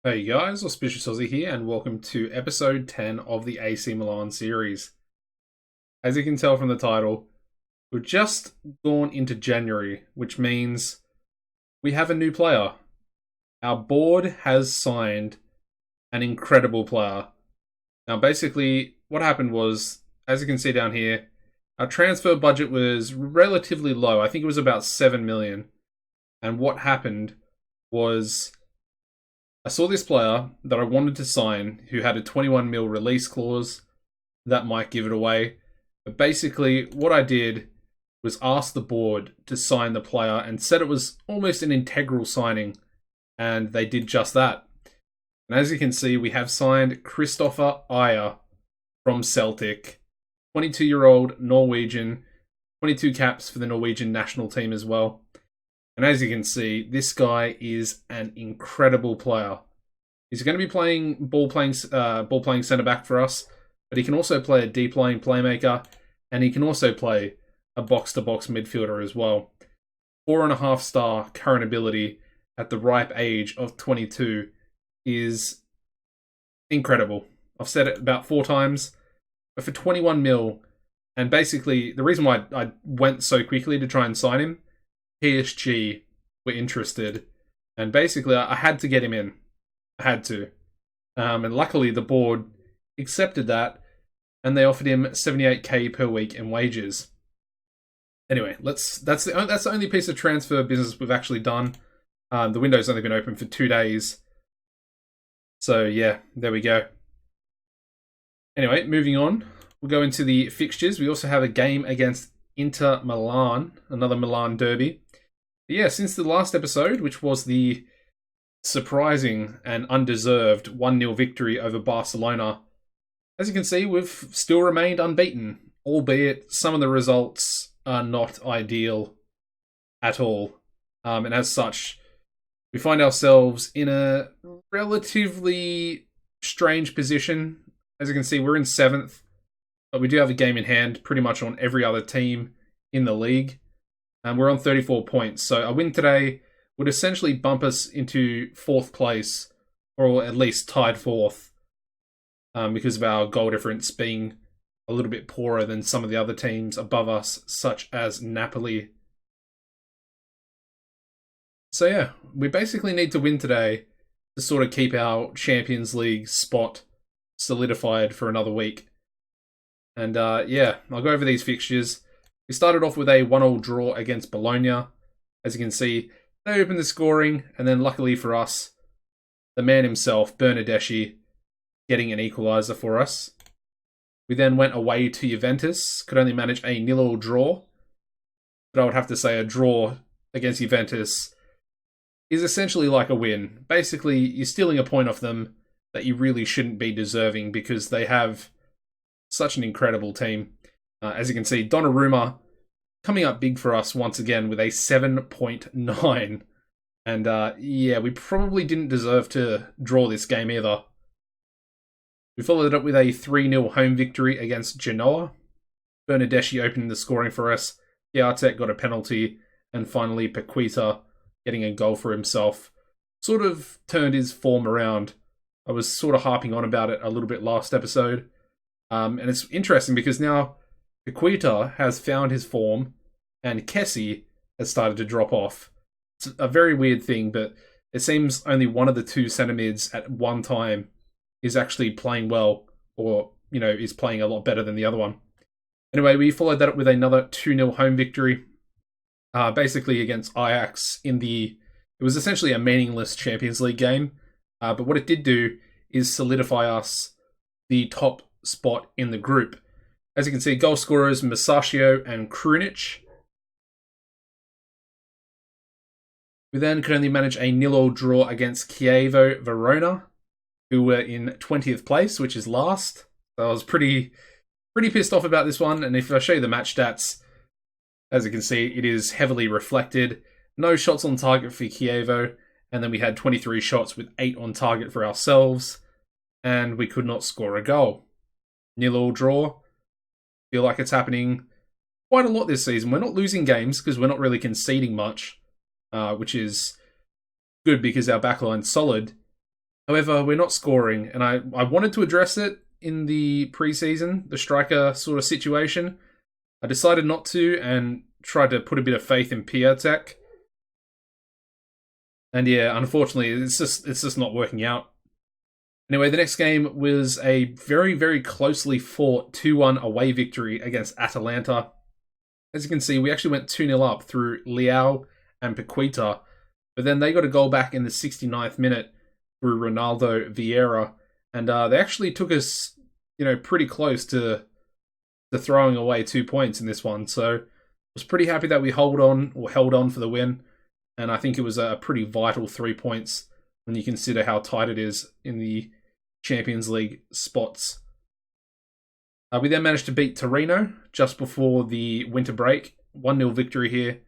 Hey guys, Auspicious Aussie here, and welcome to episode 10 of the AC Milan series. As you can tell from the title, we've just gone into January, which means we have a new player. Our board has signed an incredible player. Now, basically, what happened was, as you can see down here, our transfer budget was relatively low. I think it was about 7 million. And what happened was I saw this player that I wanted to sign who had a 21 mil release clause that might give it away. But basically, what I did was ask the board to sign the player and said it was almost an integral signing, and they did just that. And as you can see, we have signed Christopher Ajer from Celtic, 22-year-old Norwegian, 22 caps for the Norwegian national team as well. And as you can see, this guy is an incredible player. He's going to be playing ball playing centre back for us, but he can also play a deep line playmaker, and he can also play a box to box midfielder as well. 4.5-star current ability at the ripe age of 22 is incredible. I've said it about 4 times, but for 21 mil, and basically the reason why I went so quickly to try and sign him, PSG were interested, and basically I had to get him in. I had to. And luckily the board accepted that, and they offered him 78k per week in wages. Anyway, that's the only piece of transfer business we've actually done. The window's only been open for 2 days. So yeah, there we go. Anyway, moving on. We'll go into the fixtures. We also have a game against Inter Milan, another Milan derby. But yeah, since the last episode, which was the surprising and undeserved 1-0 victory over Barcelona, as you can see, we've still remained unbeaten, albeit some of the results are not ideal at all. And as such, we find ourselves in a relatively strange position. As you can see, we're in 7th, but we do have a game in hand pretty much on every other team in the league. And we're on 34 points, so a win today would essentially bump us into 4th place, or at least tied 4th, because of our goal difference being a little bit poorer than some of the other teams above us, such as Napoli. So yeah, we basically need to win today to sort of keep our Champions League spot solidified for another week. And yeah, I'll go over these fixtures. We started off with a 1-1 draw against Bologna. As you can see, they opened the scoring, and then luckily for us, the man himself, Bernardeschi, getting an equaliser for us. We then went away to Juventus, could only manage a 0-0 draw. But I would have to say a draw against Juventus is essentially like a win. Basically, you're stealing a point off them that you really shouldn't be deserving because they have such an incredible team. As you can see, Donnarumma coming up big for us once again with a 7.9. And yeah, we probably didn't deserve to draw this game either. We followed it up with a 3-0 home victory against Genoa. Bernardeschi opening the scoring for us. Piatek got a penalty. And finally, Paqueta getting a goal for himself. Sort of turned his form around. I was sort of harping on about it a little bit last episode. And it's interesting because now Paqueta has found his form, and Kessie has started to drop off. It's a very weird thing, but it seems only one of the 2 centre mids at one time is actually playing well, or, you know, is playing a lot better than the other one. Anyway, we followed that up with another 2-0 home victory, basically against Ajax it was essentially a meaningless Champions League game, but what it did do is solidify us the top spot in the group. As you can see, goal scorers Masaccio and Krunic. We then could only manage a 0-0 draw against Chievo Verona, who were in 20th place, which is last. So I was pretty pissed off about this one, and if I show you the match stats, as you can see, it is heavily reflected. No shots on target for Chievo, and then we had 23 shots with 8 on target for ourselves, and we could not score a goal. 0-0 draw. Feel like it's happening quite a lot this season. We're not losing games because we're not really conceding much, which is good because our backline's solid. However, we're not scoring, and I wanted to address it in the preseason, the striker sort of situation. I decided not to and tried to put a bit of faith in Piatek. And yeah, unfortunately, it's just not working out. Anyway, the next game was a very, very closely fought 2-1 away victory against Atalanta. As you can see, we actually went 2-0 up through Leao and Paqueta, but then they got a goal back in the 69th minute through Ronaldo Vieira, and they actually took us, pretty close to throwing away 2 points in this one. So I was pretty happy that we held on for the win, and I think it was a pretty vital 3 points when you consider how tight it is in the Champions League spots. We then managed to beat Torino just before the winter break. 1-0 victory here.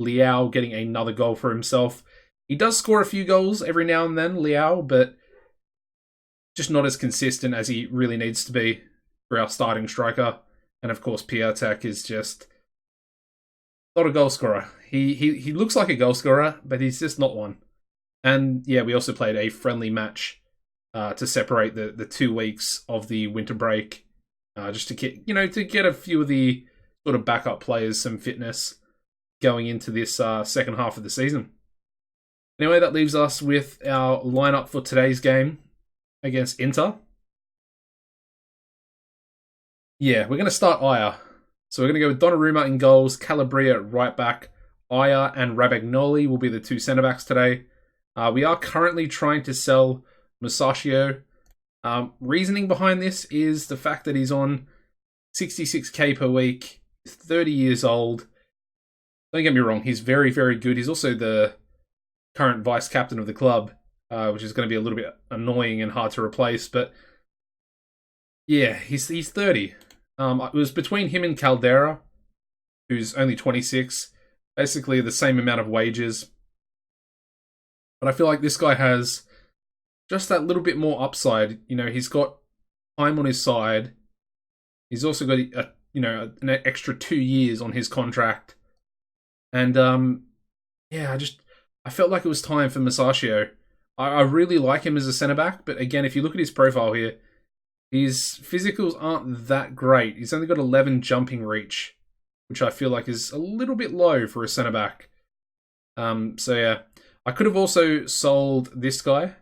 Leao getting another goal for himself. He does score a few goals every now and then, Leao, but just not as consistent as he really needs to be for our starting striker. And of course, Piatek is just not a goal scorer. He looks like a goal scorer, but he's just not one. And yeah, we also played a friendly match to separate the 2 weeks of the winter break, just to get a few of the sort of backup players some fitness going into this second half of the season. Anyway, that leaves us with our lineup for today's game against Inter. Yeah, we're going to start Aya. So we're going to go with Donnarumma in goals, Calabria at right back, Aya and Romagnoli will be the 2 centre-backs today. We are currently trying to sell Musacchio. Reasoning behind this is the fact that he's on 66k per week, 30 years old. Don't get me wrong, he's very, very good. He's also the current vice captain of the club, which is going to be a little bit annoying and hard to replace. But yeah, he's 30. It was between him and Caldera, who's only 26, basically the same amount of wages. But I feel like this guy has just that little bit more upside. He's got time on his side. He's also got an extra 2 years on his contract. And I felt like it was time for Musacchio. I really like him as a centre-back, but again, if you look at his profile here, his physicals aren't that great. He's only got 11 jumping reach, which I feel like is a little bit low for a centre-back. So yeah, I could have also sold this guy,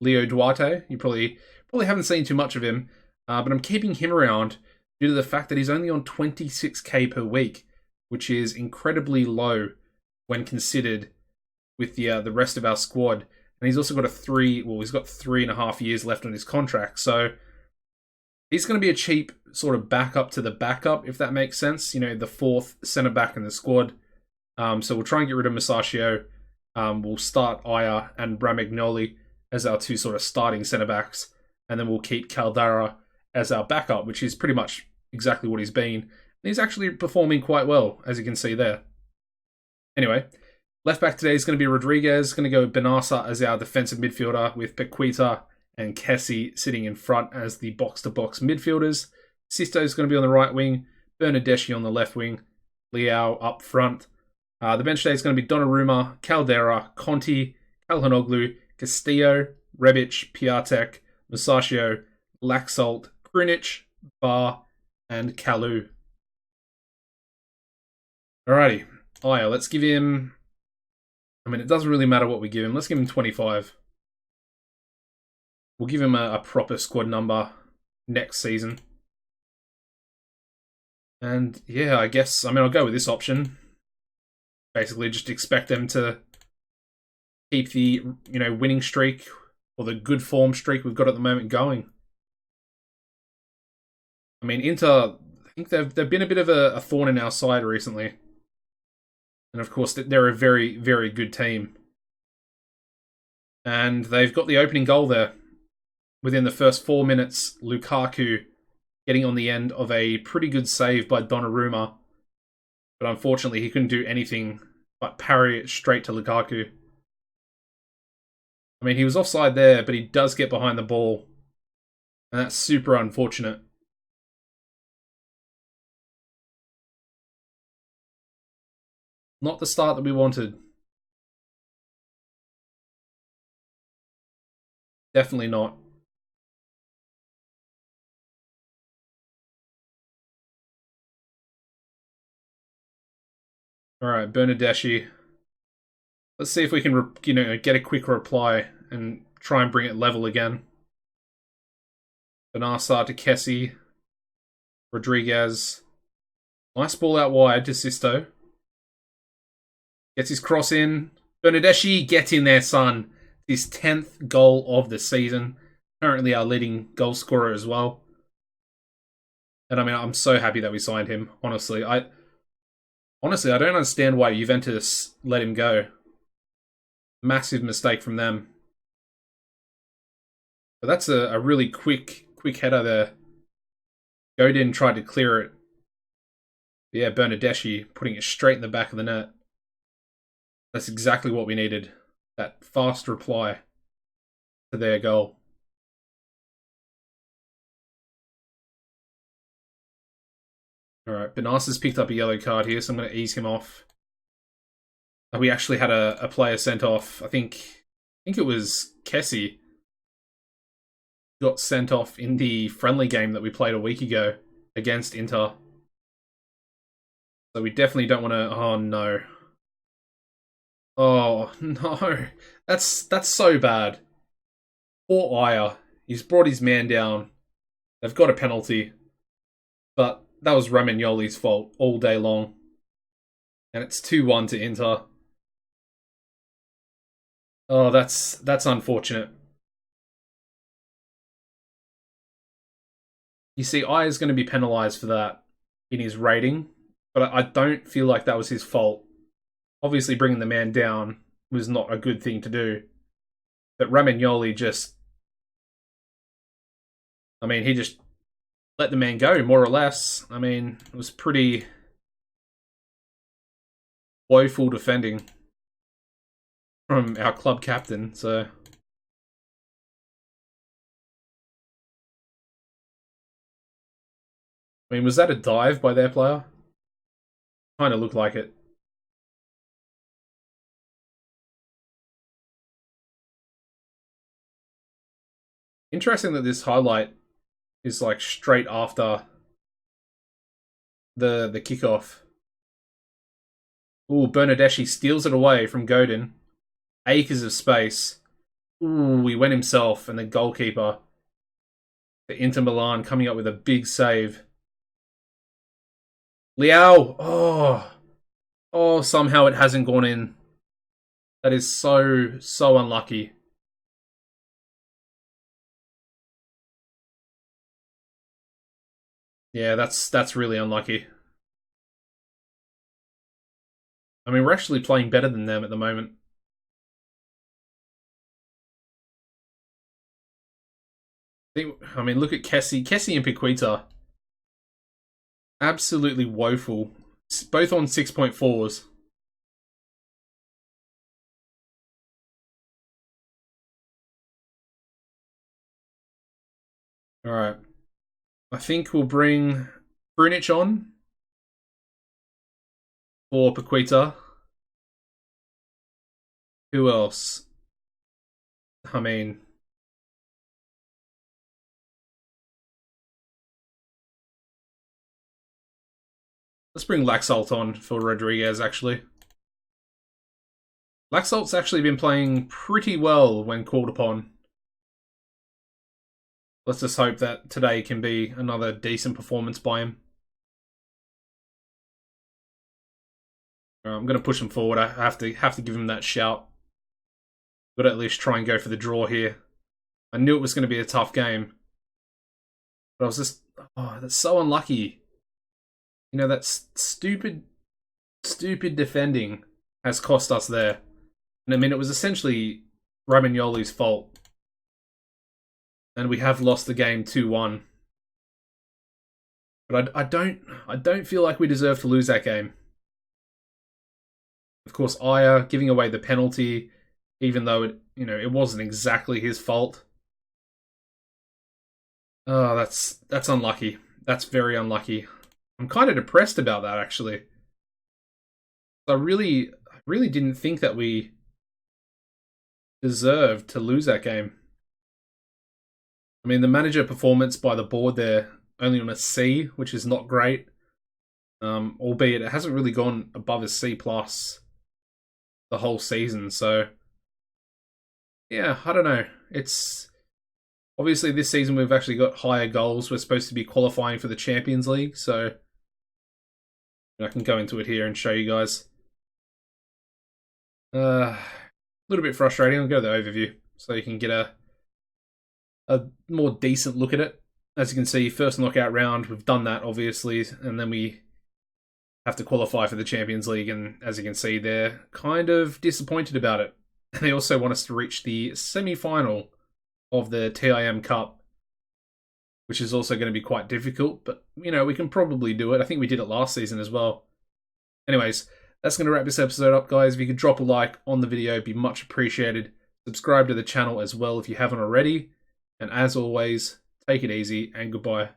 Leo Duarte. You probably haven't seen too much of him, but I'm keeping him around due to the fact that he's only on 26k per week, which is incredibly low when considered with the rest of our squad. And he's also got he's got 3.5 years left on his contract. So he's going to be a cheap sort of backup to the backup, if that makes sense. The 4th centre back in the squad. So we'll try and get rid of Musacchio. We'll start Aya and Romagnoli as our 2 sort of starting centre backs. And then we'll keep Caldera as our backup, which is pretty much exactly what he's been. And he's actually performing quite well, as you can see there. Anyway, left back today is going to be Rodriguez. Going to go Benassa as our defensive midfielder, with Paqueta and Kessie sitting in front as the box-to-box midfielders. Sisto is going to be on the right wing, Bernardeschi on the left wing, Leao up front. The bench today is going to be Donnarumma, Caldera, Conti, Calhanoglu, Castillo, Rebic, Piatek, Musacchio, Laxalt, Krunic, Bar, and Kalu. Alrighty. Aya, let's give him... it doesn't really matter what we give him. Let's give him 25. We'll give him a proper squad number next season. And yeah, I guess, I'll go with this option. Basically, just expect them to keep the, winning streak or the good form streak we've got at the moment going. Inter, I think they've been a bit of a thorn in our side recently. And of course, they're a very, very good team. And they've got the opening goal there. Within the first 4 minutes, Lukaku getting on the end of a pretty good save by Donnarumma. But unfortunately, he couldn't do anything but parry it straight to Lukaku. He was offside there, but he does get behind the ball. And that's super unfortunate. Not the start that we wanted. Definitely not. All right, Bernadeschi. Let's see if we can, get a quick reply and try and bring it level again. Benassa to Kessie. Rodriguez. Nice ball out wide to Sisto. Gets his cross in. Bernadeschi, get in there, son. His 10th goal of the season. Currently our leading goal scorer as well. And I mean, I'm so happy that we signed him, honestly. I don't understand why Juventus let him go. Massive mistake from them. But that's a really quick header there. Godin tried to clear it. But yeah, Bernadeschi putting it straight in the back of the net. That's exactly what we needed. That fast reply to their goal. Alright, Benassa's picked up a yellow card here, so I'm going to ease him off. We actually had a player sent off. I think it was Kessie. Got sent off in the friendly game that we played a week ago against Inter. So we definitely don't want to... Oh, no. Oh, no. That's so bad. Poor Aya. He's brought his man down. They've got a penalty. But that was Romagnoli's fault all day long. And it's 2-1 to Inter. Oh, that's unfortunate. You see, Aya's going to be penalised for that in his rating. But I don't feel like that was his fault. Obviously, bringing the man down was not a good thing to do. But Romagnoli just... I mean, he just let the man go, more or less. I mean, it was pretty woeful defending from our club captain, so... I mean, was that a dive by their player? Kind of looked like it. Interesting that this highlight is like straight after the kickoff. Ooh, Bernadeschi steals it away from Godin. Acres of space. Ooh, he went himself, and the goalkeeper, the Inter Milan, coming up with a big save. Liao! Oh, somehow it hasn't gone in. That is so unlucky. Yeah, that's really unlucky. I mean, we're actually playing better than them at the moment. I mean, look at Kessie. Kessie and Paqueta. Absolutely woeful. Both on 6.4s. Alright. I think we'll bring Brunic on for Paqueta. Who else? I mean... Let's bring Laxalt on for Rodriguez, actually. Laxalt's actually been playing pretty well when called upon. Let's just hope that today can be another decent performance by him. I'm going to push him forward. I have to give him that shout. Got to at least try and go for the draw here. I knew it was going to be a tough game. But I was just... Oh, that's so unlucky. You know, that stupid defending has cost us there. And I mean, it was essentially Romagnoli's fault. And we have lost the game 2-1. But I don't feel like we deserve to lose that game. Of course, Aya giving away the penalty, even though it wasn't exactly his fault. Oh, that's unlucky. That's very unlucky. I'm kind of depressed about that, actually. I really didn't think that we deserved to lose that game. I mean, the manager performance by the board, they're only on a C, which is not great. Albeit it hasn't really gone above a C plus the whole season. So, yeah, I don't know. It's obviously this season we've actually got higher goals. We're supposed to be qualifying for the Champions League, so I can go into it here and show you guys. A little bit frustrating. I'll go to the overview so you can get a more decent look at it. As you can see, first knockout round, we've done that obviously, and then we have to qualify for the Champions League, and as you can see, they're kind of disappointed about it. And they also want us to reach the semi-final of the TIM Cup, which is also going to be quite difficult, but, you know, we can probably do it. I think we did it last season as well. Anyways, that's going to wrap this episode up, guys. If you could drop a like on the video, it'd be much appreciated. Subscribe to the channel as well if you haven't already. And as always, take it easy and goodbye.